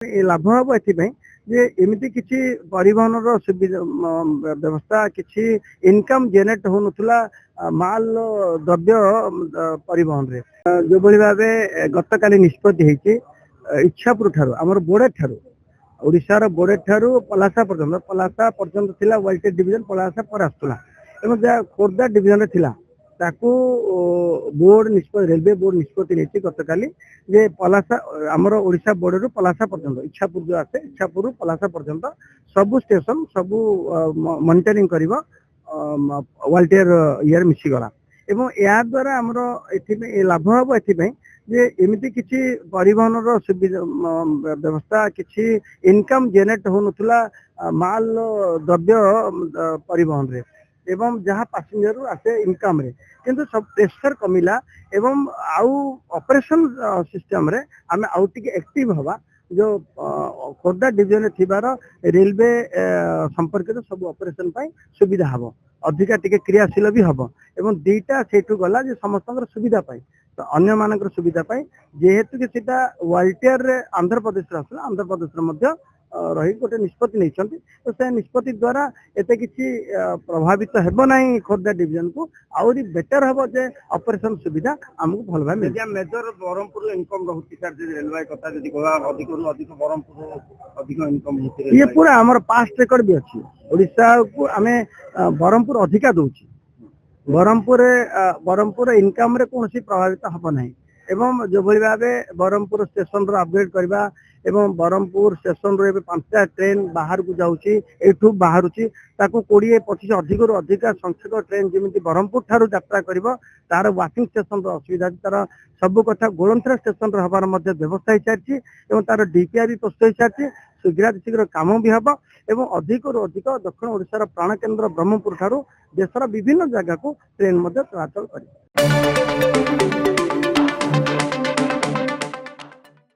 लाभ हम ये एमती किसी परिवहन सुविधा व्यवस्था किसी इनकम जेनेट हो माल द्रव्य परिवहन रे जो भाई भाव गत काली निष्पत्ति इच्छापुर ठारू आमर बोर्डर ठारू ओडिशार बोर्डर ठारू पलासा पर्यंत थिला वाइटेड डिवीजन पलासा पर आसुला एवं जहाँ खोर्धा डिवीजन थिला ताकू बोर्ड निष्पत्ति रेलवे बोर्ड निष्पत्ति नहीं गत काली जे पलासा आमर ओडिशा बोर्डर पलासा पर्यंत इच्छापुर जो आसे इच्छापुर पलासा पर्यंत सबू स्टेशन सबू मॉनिटरिंग करिवो वाल्टियर इयर मिसीगला एवं या द्वारा आमर ए लाभ हम ये एमती किसी परिवहन सुविधा व्यवस्था किसी इनकम जेनेट हो माल द्रव्य परिवहन रे एवं जहाँ पैसेंजर आसे इनकम रे किंतु सब प्रेशर कमिला एवं आउ ऑपरेशन सिस्टम रे आमे आउ टिके एक्टिव हवा जो खोर्धा डिवीजन थिबार रेलवे संपर्कित सब ऑपरेशन पाई सुविधा हबो अधिका टिके क्रियाशील भी हबो एवं दुईटा सेठू गला जे समस्त सुविधा पाई तो अन्य मानकर सुविधा पाई जेहेतु कि सीटा वाल्टियर रे आंध्र प्रदेश आसला आंध्र प्रदेश रही गोटे निष्पत्ति नहीं तो से निष्पत्ति द्वारा एते किसी प्रभावित हेबो नहीं खोर्धा डिवीजन को आउरी बेटर हेबो जे ऑपरेशन सुविधा हमको भल भाव मिल मेजर बरहमपुर इनकम रहउती सर जे रेलवे कथा जदी कोवा अधिक अधिक बरहमपुर अधिक इनकम होती ये पूरा हमर पास्ट रिकॉर्ड भी अछि ओडिसा को हमें बरहमपुर अधिका दउची बरहमपुर इनकम रे कोनसी प्रभावित हबो नहीं एवं जो भली भावे बरहमपुर स्टेशन रो अपग्रेड करबा एवं बरहमपुर स्टेशन रो एबे 5टा ट्रेन बाहर को जाउची एठू बाहरुची ताको 20-25 अधिक रो अधिक संख्यक ट्रेन जेमिति बरहमपुर थारु यात्रा करिवो तार वाकिंग स्टेशन रो असुविधा तार सब कथा गोलंथरा स्टेशन रो हबार मध्ये व्यवस्था ही चारची एवं तार डीपीआर भी प्रस्तुत ही चारची शीघ्र काम भी हबो एवं अधिक रो अधिक दक्षिण ओडिसा रो प्राण केंद्र ब्रह्मपुर थारु देशर विभिन्न जगह को ट्रेन मध्ये चलाचल करिवो।